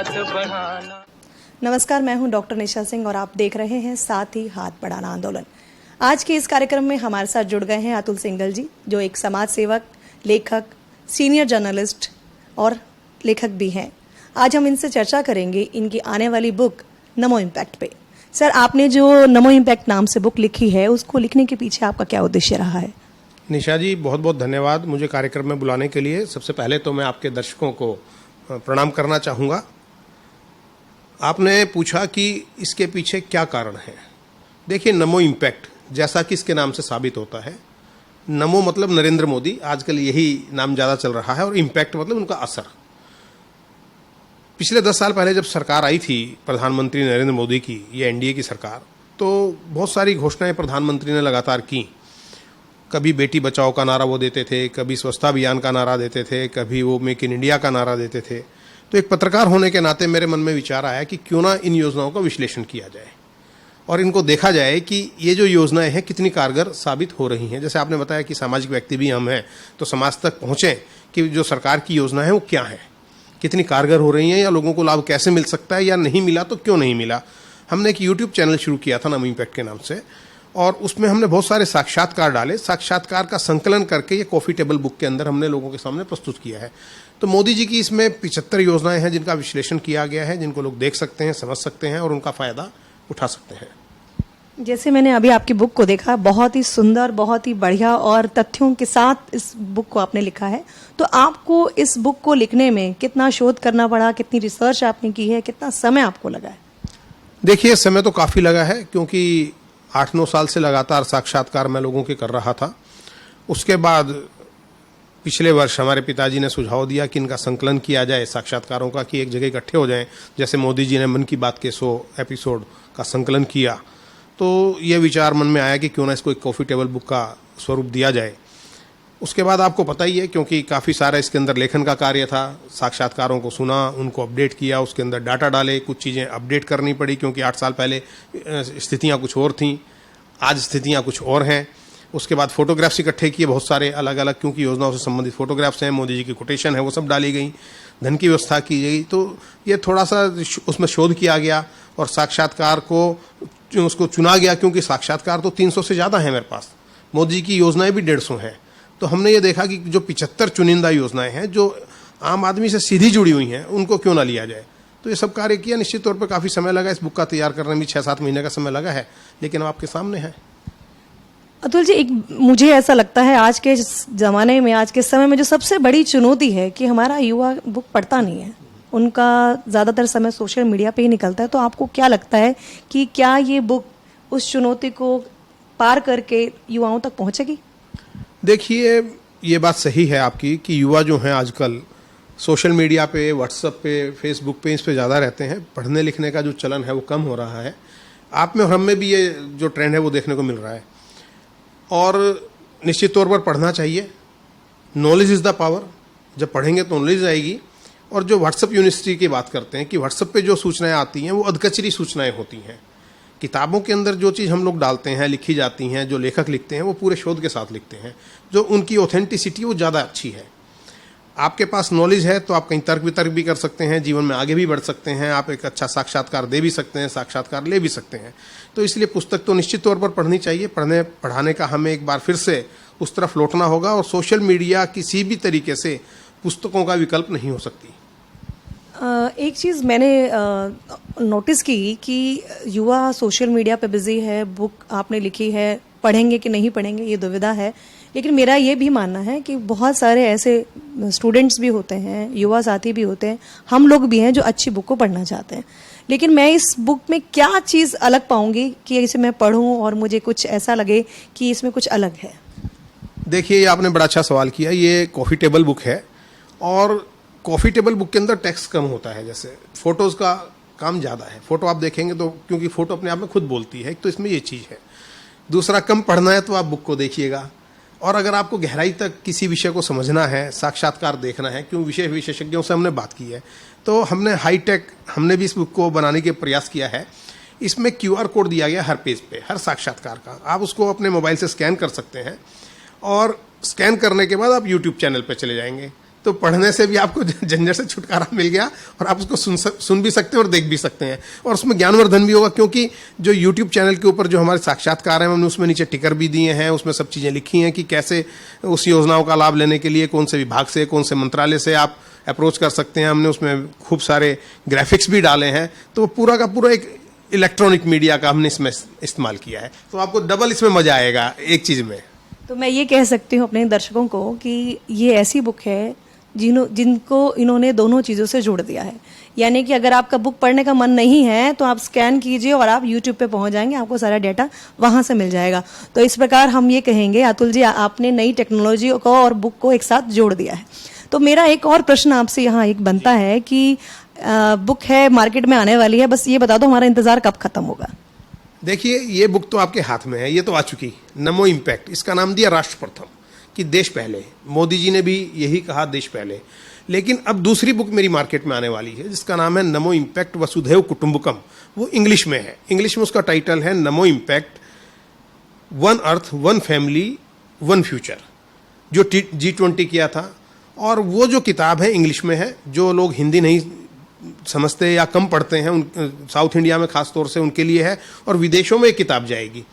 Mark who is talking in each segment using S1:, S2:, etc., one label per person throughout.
S1: हाथ बढ़ाना।
S2: नमस्कार, मैं हूं डॉक्टर निशा सिंह और आप देख रहे हैं साथ ही हाथ बढ़ाना आंदोलन। आज के इस कार्यक्रम में हमारे साथ जुड़ गए हैं अतुल सिंघल जी, जो एक समाज सेवक, लेखक, सीनियर जर्नलिस्ट और लेखक भी हैं। आज हम इनसे चर्चा करेंगे इनकी आने वाली बुक नमो इम्पैक्ट पे। सर, आपने जो नमो इम्पैक्ट नाम से बुक लिखी है, उसको लिखने के पीछे आपका क्या उद्देश्य रहा है?
S3: निशा जी, बहुत बहुत धन्यवाद मुझे कार्यक्रम में बुलाने के लिए। सबसे पहले तो मैं आपके दर्शकों को प्रणाम करना चाहूँगा। आपने पूछा कि इसके पीछे क्या कारण है। देखिए, नमो इम्पैक्ट जैसा कि इसके नाम से साबित होता है, नमो मतलब नरेंद्र मोदी, आजकल यही नाम ज़्यादा चल रहा है, और इम्पैक्ट मतलब उनका असर। पिछले 10 साल पहले जब सरकार आई थी प्रधानमंत्री नरेंद्र मोदी की, ये एनडीए की सरकार, तो बहुत सारी घोषणाएं प्रधानमंत्री ने लगातार की। कभी बेटी बचाओ का नारा वो देते थे, कभी स्वच्छता अभियान का नारा देते थे, कभी वो मेक इन इंडिया का नारा देते थे। तो एक पत्रकार होने के नाते मेरे मन में विचार आया कि क्यों ना इन योजनाओं का विश्लेषण किया जाए और इनको देखा जाए कि ये जो योजनाएं हैं कितनी कारगर साबित हो रही हैं। जैसे आपने बताया कि सामाजिक व्यक्ति भी हम हैं, तो समाज तक पहुँचें कि जो सरकार की योजना है वो क्या है, कितनी कारगर हो रही हैं, या लोगों को लाभ कैसे मिल सकता है, या नहीं मिला तो क्यों नहीं मिला। हमने एक यूट्यूब चैनल शुरू किया था नमो इम्पैक्ट के नाम से, और उसमें हमने बहुत सारे साक्षात्कार डाले। साक्षात्कार का संकलन करके ये कॉफ़ी टेबल बुक के अंदर हमने लोगों के सामने प्रस्तुत किया है। तो मोदी जी की इसमें 75 योजनाएं हैं जिनका विश्लेषण किया गया है, जिनको लोग देख सकते हैं, समझ सकते हैं और उनका फ़ायदा उठा सकते हैं।
S2: जैसे मैंने अभी आपकी बुक को देखा, बहुत ही सुंदर, बहुत ही बढ़िया और तथ्यों के साथ इस बुक को आपने लिखा है। तो आपको इस बुक को लिखने में कितना शोध करना पड़ा, कितनी रिसर्च आपने की है, कितना समय आपको लगा है?
S3: देखिए, समय तो काफ़ी लगा है, क्योंकि 8-9 साल से लगातार साक्षात्कार मैं लोगों के कर रहा था। उसके बाद पिछले वर्ष हमारे पिताजी ने सुझाव दिया कि इनका संकलन किया जाए साक्षात्कारों का, कि एक जगह इकट्ठे हो जाएं। जैसे मोदी जी ने मन की बात के 100 एपिसोड का संकलन किया, तो ये विचार मन में आया कि क्यों ना इसको एक कॉफ़ी टेबल बुक का स्वरूप दिया जाए। उसके बाद आपको पता ही है, क्योंकि काफ़ी सारा इसके अंदर लेखन का कार्य था। साक्षात्कारों को सुना, उनको अपडेट किया, उसके अंदर डाटा डाले, कुछ चीज़ें अपडेट करनी पड़ी, क्योंकि 8 साल पहले स्थितियाँ कुछ और थीं, आज स्थितियाँ कुछ और हैं। उसके बाद फोटोग्राफ्स इकट्ठे किए बहुत सारे अलग अलग, क्योंकि योजनाओं से संबंधित फोटोग्राफ्स हैं, मोदी जी की कोटेशन है, वो सब डाली गई, धन की व्यवस्था की गई। तो ये थोड़ा सा उसमें शोध किया गया और साक्षात्कार को उसको चुना गया, क्योंकि साक्षात्कार तो 300 से ज़्यादा है मेरे पास, मोदी जी की योजनाएं भी 150 हैं। तो हमने ये देखा कि जो 75 चुनिंदा योजनाएं हैं जो आम आदमी से सीधी जुड़ी हुई हैं, उनको क्यों ना लिया जाए। तो ये सब कार्य किया। निश्चित तौर पर काफ़ी समय लगा, इस बुक का तैयार करने में 6-7 महीने का समय लगा है, लेकिन अब आपके सामने है।
S2: अतुल जी, एक मुझे ऐसा लगता है आज के ज़माने में, आज के समय में जो सबसे बड़ी चुनौती है कि हमारा युवा बुक पढ़ता नहीं है, उनका ज़्यादातर समय सोशल मीडिया पे ही निकलता है। तो आपको क्या लगता है कि क्या ये बुक उस चुनौती को पार करके युवाओं तक पहुँचेगी?
S3: देखिए, ये बात सही है आपकी कि युवा जो हैं आजकल सोशल मीडिया पे, व्हाट्सएप पे, फेसबुक पे, इस पे ज़्यादा रहते हैं। पढ़ने लिखने का जो चलन है वो कम हो रहा है। आप में और हम में भी ये जो ट्रेंड है वो देखने को मिल रहा है, और निश्चित तौर पर पढ़ना चाहिए। Knowledge is the power. जब पढ़ेंगे तो नॉलेज आएगी। और जो व्हाट्सएप यूनिवर्सिटी की बात करते हैं कि व्हाट्सएप पे जो सूचनाएं आती हैं वो अधकचरी सूचनाएं होती हैं। किताबों के अंदर जो चीज़ हम लोग डालते हैं, लिखी जाती हैं, जो लेखक लिखते हैं वो पूरे शोध के साथ लिखते हैं, जो उनकी ऑथेंटिसिटी वो ज़्यादा अच्छी है। आपके पास नॉलेज है तो आप कहीं तर्क वितर्क भी कर सकते हैं, जीवन में आगे भी बढ़ सकते हैं, आप एक अच्छा साक्षात्कार दे भी सकते हैं, साक्षात्कार ले भी सकते हैं। तो इसलिए पुस्तक तो निश्चित तौर पर पढ़नी चाहिए। पढ़ाने का हमें एक बार फिर से उस तरफ लौटना होगा, और सोशल मीडिया किसी भी तरीके से पुस्तकों का विकल्प नहीं हो सकती।
S2: एक चीज़ मैंने नोटिस की कि युवा सोशल मीडिया पे बिजी है। बुक आपने लिखी है, पढ़ेंगे कि नहीं पढ़ेंगे ये दुविधा है। लेकिन मेरा ये भी मानना है कि बहुत सारे ऐसे स्टूडेंट्स भी होते हैं, युवा साथी भी होते हैं, हम लोग भी हैं जो अच्छी बुक को पढ़ना चाहते हैं। लेकिन मैं इस बुक में क्या चीज़ अलग पाऊंगी कि इसे मैं पढूं और मुझे कुछ ऐसा लगे कि इसमें कुछ अलग है?
S3: देखिए, ये आपने बड़ा अच्छा सवाल किया। ये कॉफ़ी टेबल बुक है, और कॉफ़ी टेबल बुक के अंदर टेक्स्ट कम होता है। जैसे फ़ोटोज़ का काम ज़्यादा है। फ़ोटो आप देखेंगे तो, क्योंकि फ़ोटो अपने आप में खुद बोलती है, एक तो इसमें ये चीज़ है। दूसरा, कम पढ़ना है तो आप बुक को देखिएगा, और अगर आपको गहराई तक किसी विषय को समझना है, साक्षात्कार देखना है, क्यों विषय विशेषज्ञों से हमने बात की है, तो हमने हाईटेक, हमने भी इस बुक को बनाने के प्रयास किया है। इसमें QR कोड दिया गया हर पेज पे, हर साक्षात्कार का। आप उसको अपने मोबाइल से स्कैन कर सकते हैं, और स्कैन करने के बाद आप YouTube चैनल पे चले जाएंगे। तो पढ़ने से भी आपको झंझट से छुटकारा मिल गया और आप उसको सुन भी सकते हैं और देख भी सकते हैं, और उसमें ज्ञानवर्धन भी होगा, क्योंकि जो यूट्यूब चैनल के ऊपर जो हमारे साक्षात्कार हैं हमने उसमें नीचे टिकर भी दिए हैं, उसमें सब चीज़ें लिखी हैं कि कैसे उस योजनाओं का लाभ लेने के लिए कौन से विभाग से, कौन से मंत्रालय से आप अप्रोच कर सकते हैं। हमने उसमें खूब सारे ग्राफिक्स भी डाले हैं, तो पूरा का पूरा एक इलेक्ट्रॉनिक मीडिया का हमने इसमें इस्तेमाल किया है, तो आपको डबल इसमें मजा आएगा एक चीज़ में।
S2: तो मैं ये कह सकती हूँ अपने दर्शकों को कि ये ऐसी बुक है जिनको इन्होंने दोनों चीज़ों से जोड़ दिया है। यानी कि अगर आपका बुक पढ़ने का मन नहीं है तो आप स्कैन कीजिए और आप यूट्यूब पे पहुंच जाएंगे, आपको सारा डेटा वहां से मिल जाएगा। तो इस प्रकार हम ये कहेंगे अतुल जी, आपने नई टेक्नोलॉजी को और बुक को एक साथ जोड़ दिया है। तो मेरा एक और प्रश्न आपसे यहाँ एक बनता है कि बुक है, मार्केट में आने वाली है, बस ये बता दो हमारा इंतजार कब खत्म होगा?
S3: देखिए, ये बुक तो आपके हाथ में है, ये तो आ चुकी, नमो इम्पैक्ट। इसका नाम दिया राष्ट्र प्रथम, कि देश पहले। मोदी जी ने भी यही कहा, देश पहले। लेकिन अब दूसरी बुक मेरी मार्केट में आने वाली है जिसका नाम है नमो इम्पैक्ट वसुधैव कुटुंबकम। वो इंग्लिश में है, इंग्लिश में उसका टाइटल है नमो impact, one earth one family one future, जो G20 किया था। और वो जो किताब है इंग्लिश में है, जो लोग हिंदी नहीं समझते या कम पढ़ते हैं, उन साउथ इंडिया में खास तौर से उनके लिए है, और विदेशों में एक किताब जाएगी।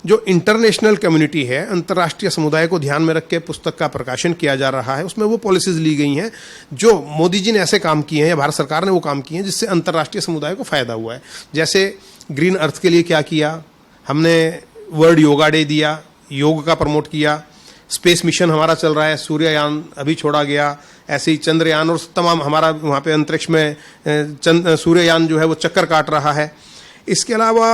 S3: जो इंटरनेशनल कम्युनिटी है, अंतर्राष्ट्रीय समुदाय को ध्यान में रख के पुस्तक का प्रकाशन किया जा रहा है। उसमें वो पॉलिसीज ली गई हैं जो मोदी जी ने ऐसे काम किए हैं या भारत सरकार ने वो काम किए हैं जिससे अंतर्राष्ट्रीय समुदाय को फायदा हुआ है। जैसे ग्रीन अर्थ के लिए क्या किया हमने, वर्ल्ड योगा डे दिया, योग का प्रमोट किया, स्पेस मिशन हमारा चल रहा है, सूर्ययान अभी छोड़ा गया, ऐसे ही चंद्रयान और तमाम हमारा वहाँ पे अंतरिक्ष में सूर्ययान जो है वो चक्कर काट रहा है। इसके अलावा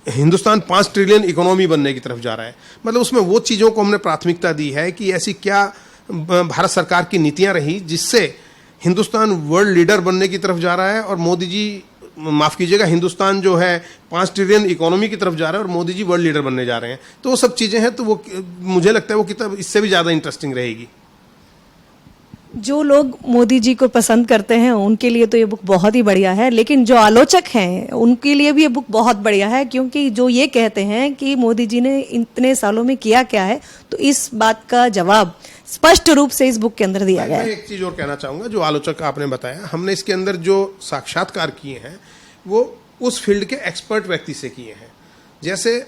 S3: हिंदुस्तान 5 ट्रिलियन इकोनॉमी बनने की तरफ जा रहा है। मतलब उसमें वो चीज़ों को हमने प्राथमिकता दी है कि ऐसी क्या भारत सरकार की नीतियां रही जिससे हिंदुस्तान वर्ल्ड लीडर बनने की तरफ जा रहा है, और मोदी जी, माफ़ कीजिएगा, हिंदुस्तान जो है 5 ट्रिलियन इकोनॉमी की तरफ जा रहा है और मोदी जी वर्ल्ड लीडर बनने जा रहे हैं। तो वो सब चीज़ें हैं, तो वो मुझे लगता है वो किताब इससे भी ज़्यादा इंटरेस्टिंग रहेगी।
S2: जो लोग मोदी जी को पसंद करते हैं उनके लिए तो ये बुक बहुत ही बढ़िया है, लेकिन जो आलोचक हैं उनके लिए भी ये बुक बहुत बढ़िया है, क्योंकि जो ये कहते हैं कि मोदी जी ने इतने सालों में किया क्या है, तो इस बात का जवाब स्पष्ट रूप से इस बुक के अंदर दिया गया है।
S3: मैं एक चीज़ और कहना चाहूँगा, जो आलोचक आपने बताया, हमने इसके अंदर जो साक्षात्कार किए हैं वो उस फील्ड के एक्सपर्ट व्यक्ति से किए हैं। जैसे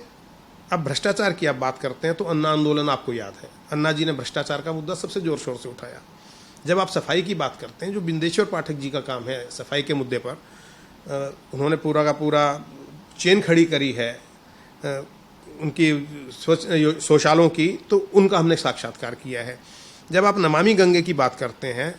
S3: अब भ्रष्टाचार की आप बात करते हैं तो अन्ना आंदोलन आपको याद है, अन्ना जी ने भ्रष्टाचार का मुद्दा सबसे जोर शोर से उठाया। जब आप सफाई की बात करते हैं, जो बिंदेश्वर पाठक जी का काम है सफाई के मुद्दे पर, उन्होंने पूरा का पूरा चेन खड़ी करी है उनकी शौचालयों की, तो उनका हमने साक्षात्कार किया है। जब आप नमामि गंगे की बात करते हैं,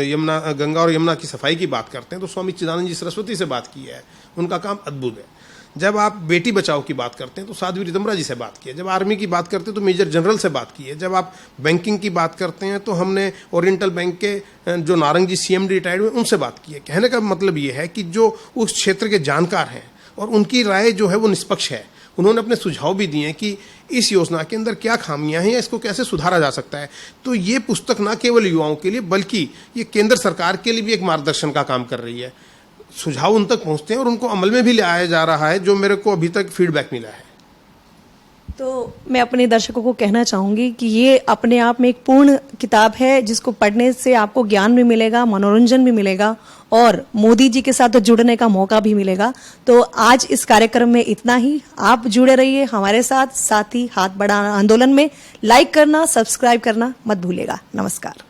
S3: यमुना, गंगा और यमुना की सफाई की बात करते हैं, तो स्वामी चिदानंद जी सरस्वती से बात की है, उनका काम अद्भुत है। जब आप बेटी बचाओ की बात करते हैं तो साध्वी रितम्बरा जी से बात की है। जब आर्मी की बात करते हैं तो मेजर जनरल से बात की है। जब आप बैंकिंग की बात करते हैं तो हमने ओरिएंटल बैंक के जो नारंग जी CMD रिटायर्ड हुए उनसे बात की है। कहने का मतलब ये है कि जो उस क्षेत्र के जानकार हैं और उनकी राय जो है वो निष्पक्ष है, उन्होंने अपने सुझाव भी दिए हैं कि इस योजना के अंदर क्या खामियां हैं या इसको कैसे सुधारा जा सकता है। तो ये पुस्तक न केवल युवाओं के लिए बल्कि ये केंद्र सरकार के लिए भी एक मार्गदर्शन का काम कर रही है। सुझाव उन तक पहुंचते हैं और उनको अमल में भी ले आया जा रहा है, जो मेरे को अभी तक फीडबैक मिला है।
S2: तो मैं अपने दर्शकों को कहना चाहूंगी कि ये अपने आप में एक पूर्ण किताब है, जिसको पढ़ने से आपको ज्ञान भी मिलेगा, मनोरंजन भी मिलेगा और मोदी जी के साथ जुड़ने का मौका भी मिलेगा। तो आज इस कार्यक्रम में इतना ही। आप जुड़े रहिए हमारे साथ ही हाथ बढ़ाना आंदोलन में। लाइक करना, सब्सक्राइब करना मत भूलिएगा। नमस्कार।